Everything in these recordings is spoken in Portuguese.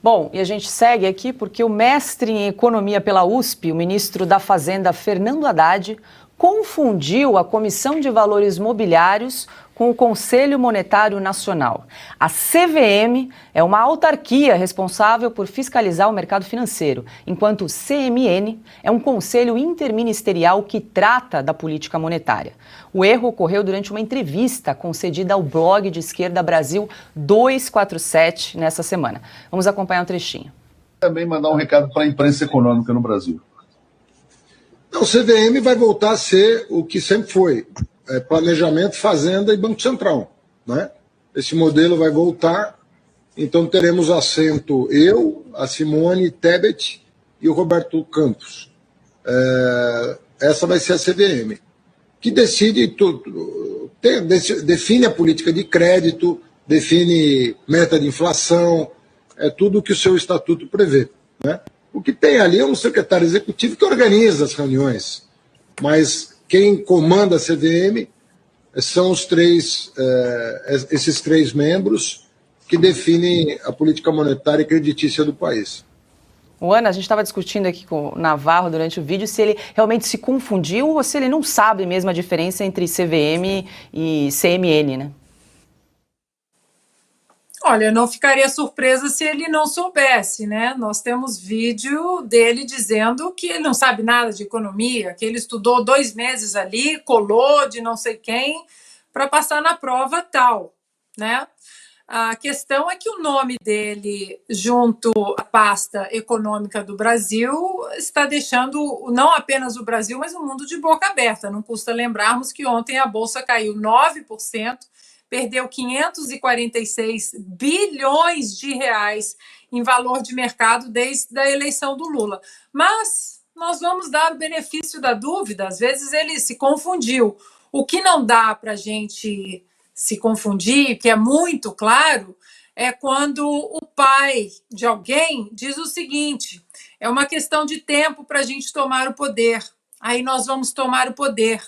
Bom, e a gente segue aqui porque o mestre em economia pela USP, o ministro da Fazenda, Fernando Haddad, confundiu a Comissão de Valores Mobiliários com o Conselho Monetário Nacional. A CVM é uma autarquia responsável por fiscalizar o mercado financeiro, enquanto o CMN é um conselho interministerial que trata da política monetária. O erro ocorreu durante uma entrevista concedida ao blog de esquerda Brasil 247 nessa semana. Vamos acompanhar um trechinho. Também mandar um recado para a imprensa econômica no Brasil. O CVM vai voltar a ser o que sempre foi, planejamento, fazenda e Banco Central, né? Esse modelo vai voltar, então teremos assento eu, a Simone Tebet e o Roberto Campos. Essa vai ser a CVM, que decide tudo, define a política de crédito, define meta de inflação, tudo o que o seu estatuto prevê, né? O que tem ali é um secretário executivo que organiza as reuniões, mas quem comanda a CVM são esses três membros que definem a política monetária e creditícia do país. Ana, a gente estava discutindo aqui com o Navarro durante o vídeo se ele realmente se confundiu ou se ele não sabe mesmo a diferença entre CVM e CMN, né? Olha, eu não ficaria surpresa se ele não soubesse, né? Nós temos vídeo dele dizendo que ele não sabe nada de economia, que ele estudou 2 meses ali, colou de não sei quem para passar na prova tal, né? A questão é que o nome dele, junto à pasta econômica do Brasil, está deixando não apenas o Brasil, mas o mundo de boca aberta. Não custa lembrarmos que ontem a Bolsa caiu 9%, perdeu 546 bilhões de reais em valor de mercado desde a eleição do Lula. Mas nós vamos dar o benefício da dúvida, às vezes ele se confundiu. O que não dá para a gente se confundir, que é muito claro, é quando o pai de alguém diz o seguinte: é uma questão de tempo para a gente tomar o poder, aí nós vamos tomar o poder,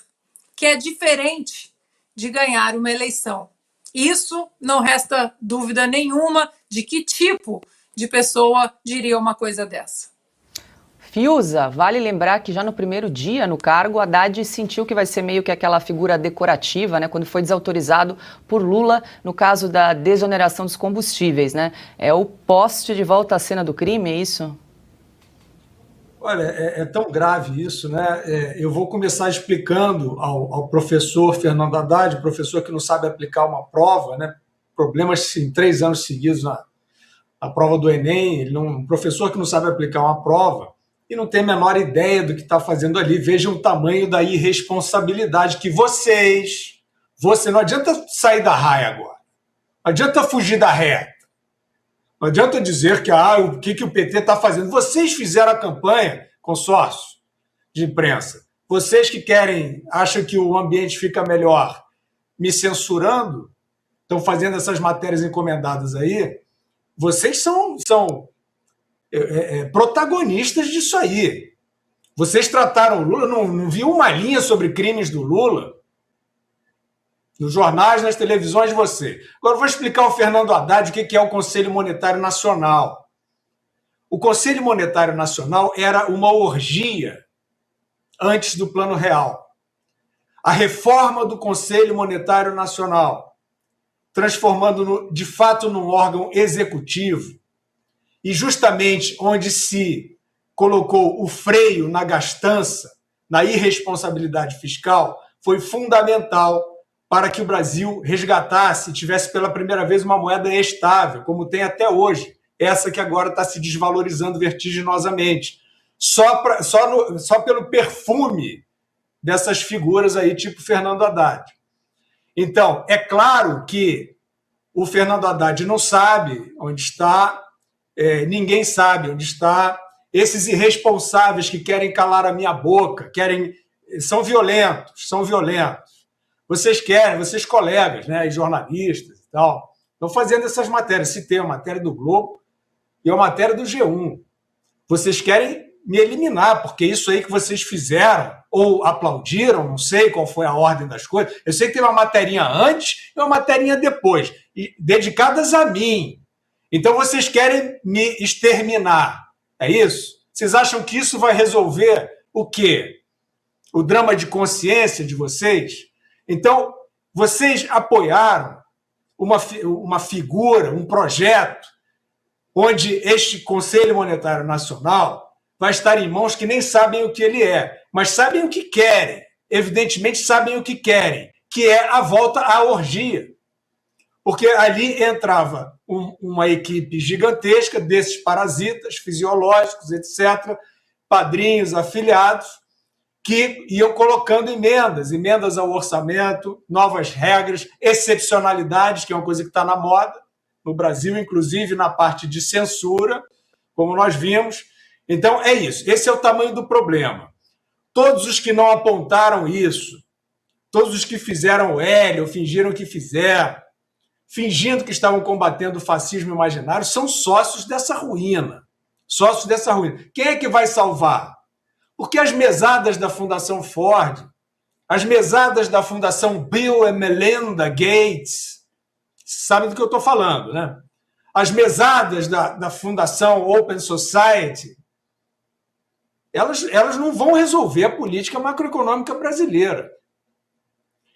que é diferente de ganhar uma eleição. Isso não resta dúvida nenhuma de que tipo de pessoa diria uma coisa dessa. Fiuza, vale lembrar que já no primeiro dia no cargo, Haddad sentiu que vai ser meio que aquela figura decorativa, né, quando foi desautorizado por Lula no caso da desoneração dos combustíveis, né? É o poste de volta à cena do crime, é isso? Olha, é tão grave isso, né? Eu vou começar explicando ao professor Fernando Haddad, professor que não sabe aplicar uma prova, né? Problemas em 3 anos seguidos na prova do Enem, um professor que não sabe aplicar uma prova e não tem a menor ideia do que está fazendo ali. Vejam o tamanho da irresponsabilidade que você não adianta sair da raia agora, não adianta fugir da reta. Não adianta dizer que o que o PT está fazendo. Vocês fizeram a campanha, consórcio de imprensa. Vocês que acham que o ambiente fica melhor me censurando, estão fazendo essas matérias encomendadas aí. Vocês são protagonistas disso aí. Vocês trataram o Lula, não viu uma linha sobre crimes do Lula nos jornais, nas televisões de você. Agora eu vou explicar ao Fernando Haddad o que é o Conselho Monetário Nacional. O Conselho Monetário Nacional era uma orgia antes do Plano Real. A reforma do Conselho Monetário Nacional, transformando-no, de fato, num órgão executivo, e justamente onde se colocou o freio na gastança, na irresponsabilidade fiscal, foi fundamental para que o Brasil resgatasse, tivesse pela primeira vez uma moeda estável, como tem até hoje, essa que agora está se desvalorizando vertiginosamente, só pelo perfume dessas figuras aí, tipo Fernando Haddad. Então, é claro que o Fernando Haddad não sabe onde está, ninguém sabe onde está, esses irresponsáveis que querem calar a minha boca, são violentos. Vocês colegas, né, jornalistas e tal, estão fazendo essas matérias. Citei a matéria do Globo e a matéria do G1. Vocês querem me eliminar, porque isso aí que vocês fizeram, ou aplaudiram, não sei qual foi a ordem das coisas. Eu sei que tem uma materinha antes e uma materinha depois, dedicadas a mim. Então vocês querem me exterminar, é isso? Vocês acham que isso vai resolver o quê? O drama de consciência de vocês? Então, vocês apoiaram uma figura, um projeto, onde este Conselho Monetário Nacional vai estar em mãos que nem sabem o que ele é, mas sabem o que querem. Evidentemente sabem o que querem, que é a volta à orgia. Porque ali entrava uma equipe gigantesca desses parasitas fisiológicos, etc., padrinhos, afiliados, que iam colocando emendas ao orçamento, novas regras, excepcionalidades, que é uma coisa que está na moda no Brasil, inclusive na parte de censura, como nós vimos. Então, é isso. Esse é o tamanho do problema. Todos os que não apontaram isso, todos os que fizeram o L ou fingiram que fizeram, fingindo que estavam combatendo o fascismo imaginário, são sócios dessa ruína. Sócios dessa ruína. Quem é que vai salvar? Porque as mesadas da Fundação Ford, as mesadas da Fundação Bill e Melinda Gates, sabem do que eu estou falando, né? As mesadas da Fundação Open Society, elas não vão resolver a política macroeconômica brasileira.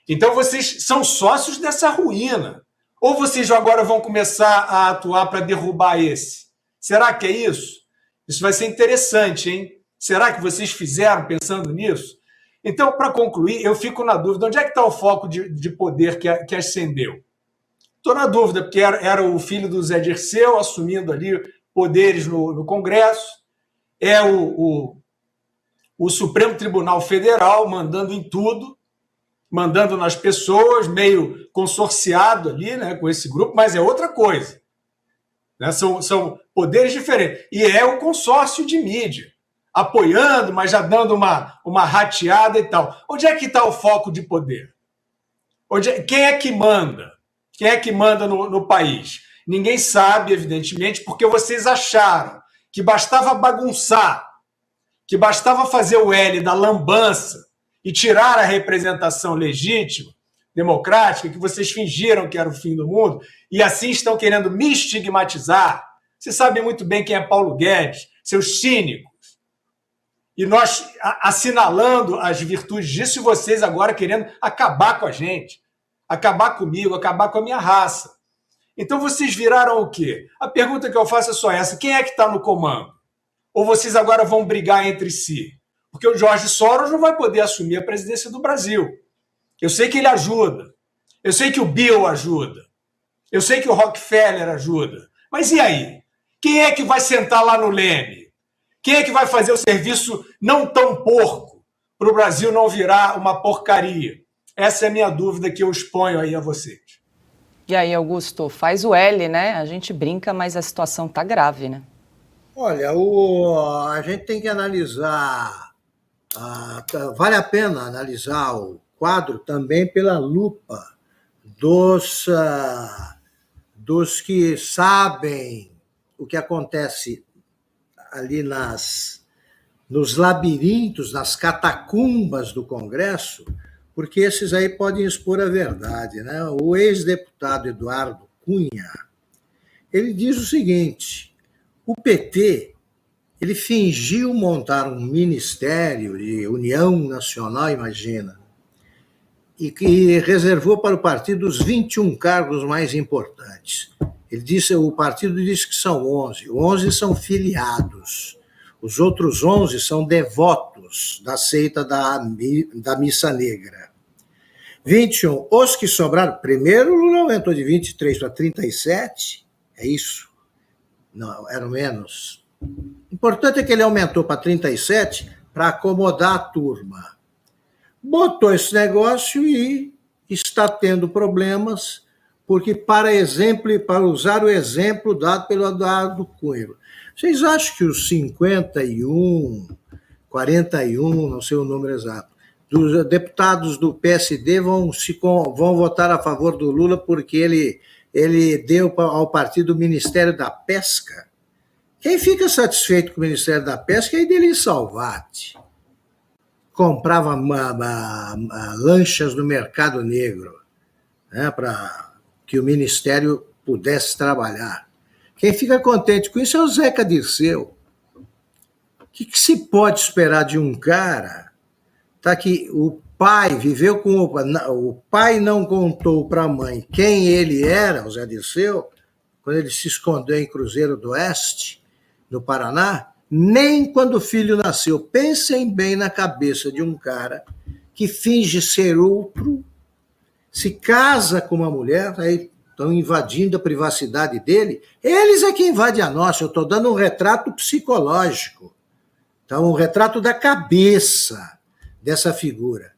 Então, vocês são sócios dessa ruína. Ou vocês agora vão começar a atuar para derrubar esse? Será que é isso? Isso vai ser interessante, hein? Será que vocês fizeram pensando nisso? Então, para concluir, eu fico na dúvida. Onde é que está o foco de poder que ascendeu? Estou na dúvida, porque era o filho do Zé Dirceu assumindo ali poderes no Congresso, é o Supremo Tribunal Federal mandando em tudo, mandando nas pessoas, meio consorciado ali, né, com esse grupo, mas é outra coisa. Né? São poderes diferentes. E é o consórcio de mídia, apoiando, mas já dando uma rateada e tal. Onde é que está o foco de poder? Quem é que manda? Quem é que manda no país? Ninguém sabe, evidentemente, porque vocês acharam que bastava bagunçar, que bastava fazer o L da lambança e tirar a representação legítima, democrática, que vocês fingiram que era o fim do mundo, e assim estão querendo me estigmatizar. Vocês sabem muito bem quem é Paulo Guedes, seus cínicos. E nós assinalando as virtudes disso, e vocês agora querendo acabar com a gente, acabar comigo, acabar com a minha raça. Então vocês viraram o quê? A pergunta que eu faço é só essa: quem é que está no comando? Ou vocês agora vão brigar entre si? Porque o Jorge Soros não vai poder assumir a presidência do Brasil. Eu sei que ele ajuda. Eu sei que o Bill ajuda. Eu sei que o Rockefeller ajuda. Mas e aí? Quem é que vai sentar lá no leme? Quem é que vai fazer o serviço não tão porco para o Brasil não virar uma porcaria? Essa é a minha dúvida que eu exponho aí a vocês. E aí, Augusto, faz o L, né? A gente brinca, mas a situação tá grave, né? Olha, a gente tem que analisar, vale a pena analisar o quadro também pela lupa dos que sabem o que acontece ali nos labirintos, nas catacumbas do Congresso, porque esses aí podem expor a verdade, né? O ex-deputado Eduardo Cunha, ele diz o seguinte: o PT ele fingiu montar um ministério de União Nacional, imagina, e que reservou para o partido os 21 cargos mais importantes. O partido disse que são 11. 11 são filiados. Os outros 11 são devotos da seita da Missa Negra. 21. Os que sobraram, primeiro o Lula aumentou de 23 para 37, é isso? Não, eram menos. O importante é que ele aumentou para 37 para acomodar a turma. Botou esse negócio e está tendo problemas, porque, para usar o exemplo dado pelo Eduardo Cunha, vocês acham que os 51, 41, não sei o número exato, dos deputados do PSD vão votar a favor do Lula porque ele deu ao partido o Ministério da Pesca? Quem fica satisfeito com o Ministério da Pesca é Ideli Salvati. Comprava lanchas no mercado negro, né, para que o Ministério pudesse trabalhar. Quem fica contente com isso é o Zeca Dirceu. O que se pode esperar de um cara que o pai viveu com o pai não contou para a mãe quem ele era, o Zé Dirceu, quando ele se escondeu em Cruzeiro do Oeste, no Paraná, nem quando o filho nasceu. Pensem bem na cabeça de um cara que finge ser outro, se casa com uma mulher, aí estão invadindo a privacidade dele. Eles é que invadem a nossa. Eu estou dando um retrato psicológico. Então, um retrato da cabeça dessa figura.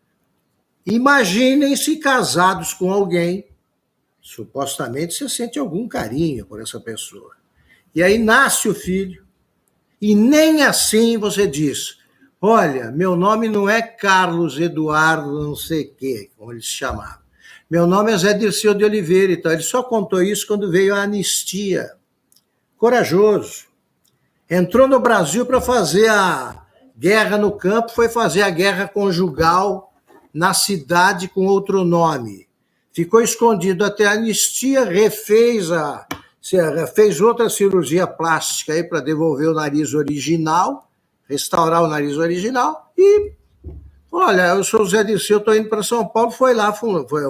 Imaginem-se casados com alguém, supostamente você sente algum carinho por essa pessoa. E aí nasce o filho, e nem assim você diz, olha, meu nome não é Carlos Eduardo não sei o quê, como ele se chamava. Meu nome é Zé Dirceu de Oliveira, então ele só contou isso quando veio a anistia. Corajoso. Entrou no Brasil para fazer a guerra no campo, foi fazer a guerra conjugal na cidade com outro nome. Ficou escondido até a anistia, fez outra cirurgia plástica aí para devolver o nariz original, restaurar o nariz original e, olha, eu sou o Zé Dirceu, estou indo para São Paulo,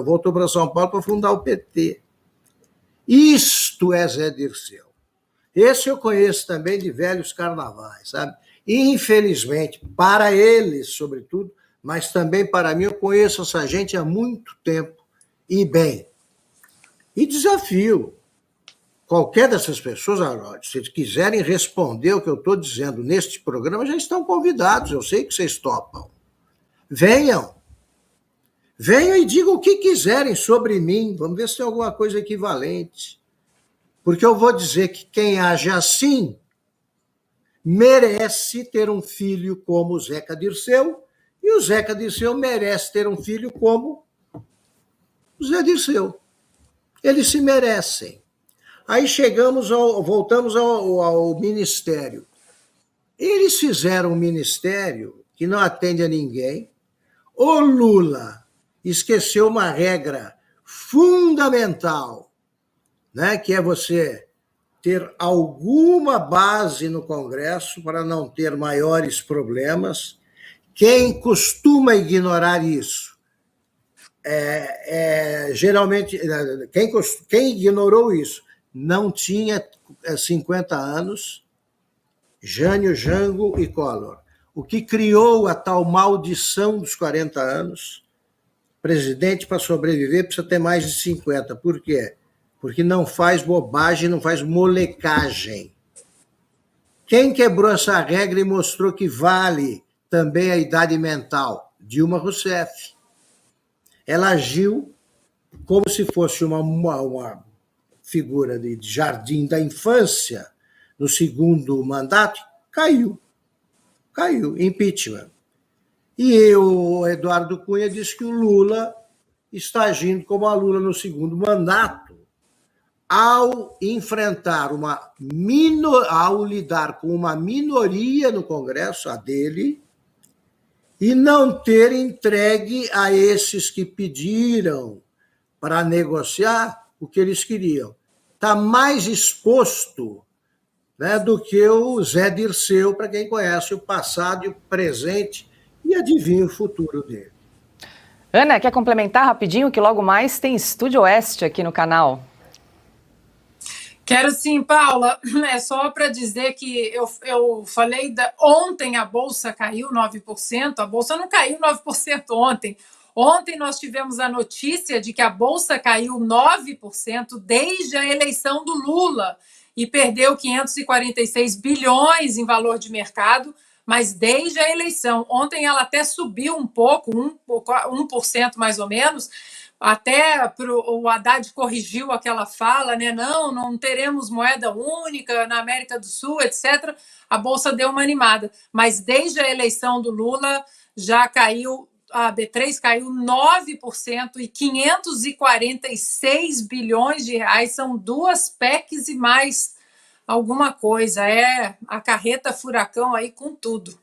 voltou para São Paulo para fundar o PT. Isto é Zé Dirceu. Esse eu conheço também de velhos carnavais, sabe? Infelizmente, para eles, sobretudo, mas também para mim, eu conheço essa gente há muito tempo e bem. E desafio qualquer dessas pessoas, se quiserem responder o que eu estou dizendo neste programa, já estão convidados, eu sei que vocês topam. Venham e digam o que quiserem sobre mim, vamos ver se tem alguma coisa equivalente. Porque eu vou dizer que quem age assim merece ter um filho como o Zeca Dirceu, e o Zeca Dirceu merece ter um filho como o Zé Dirceu. Eles se merecem. Aí voltamos ao ministério. Eles fizeram um ministério que não atende a ninguém. O Lula esqueceu uma regra fundamental, né, que é você ter alguma base no Congresso para não ter maiores problemas. Quem costuma ignorar isso? Geralmente, quem ignorou isso não tinha 50 anos, Jânio, Jango e Collor. O que criou a tal maldição dos 40 anos, presidente, para sobreviver, precisa ter mais de 50. Por quê? Porque não faz bobagem, não faz molecagem. Quem quebrou essa regra e mostrou que vale também a idade mental? Dilma Rousseff. Ela agiu como se fosse uma figura de jardim da infância no segundo mandato, caiu, impeachment. E o Eduardo Cunha disse que o Lula está agindo como a Lula no segundo mandato, ao lidar com uma minoria no Congresso, a dele, e não ter entregue a esses que pediram para negociar o que eles queriam. Está mais exposto, né, do que o Zé Dirceu, para quem conhece o passado e o presente e adivinha o futuro dele. Ana, quer complementar rapidinho que logo mais tem Estúdio Oeste aqui no canal? Quero sim, Paula. É só para dizer que eu falei ontem a Bolsa caiu 9%, a Bolsa não caiu 9% ontem. Ontem nós tivemos a notícia de que a Bolsa caiu 9% desde a eleição do Lula e perdeu 546 bilhões em valor de mercado, mas desde a eleição. Ontem ela até subiu um pouco, 1% mais ou menos, até o Haddad corrigiu aquela fala, né? Não teremos moeda única na América do Sul, etc. A Bolsa deu uma animada, mas desde a eleição do Lula já caiu, a B3 caiu 9% e 546 bilhões de reais, são 2 PECs e mais alguma coisa, é a carreta furacão aí com tudo.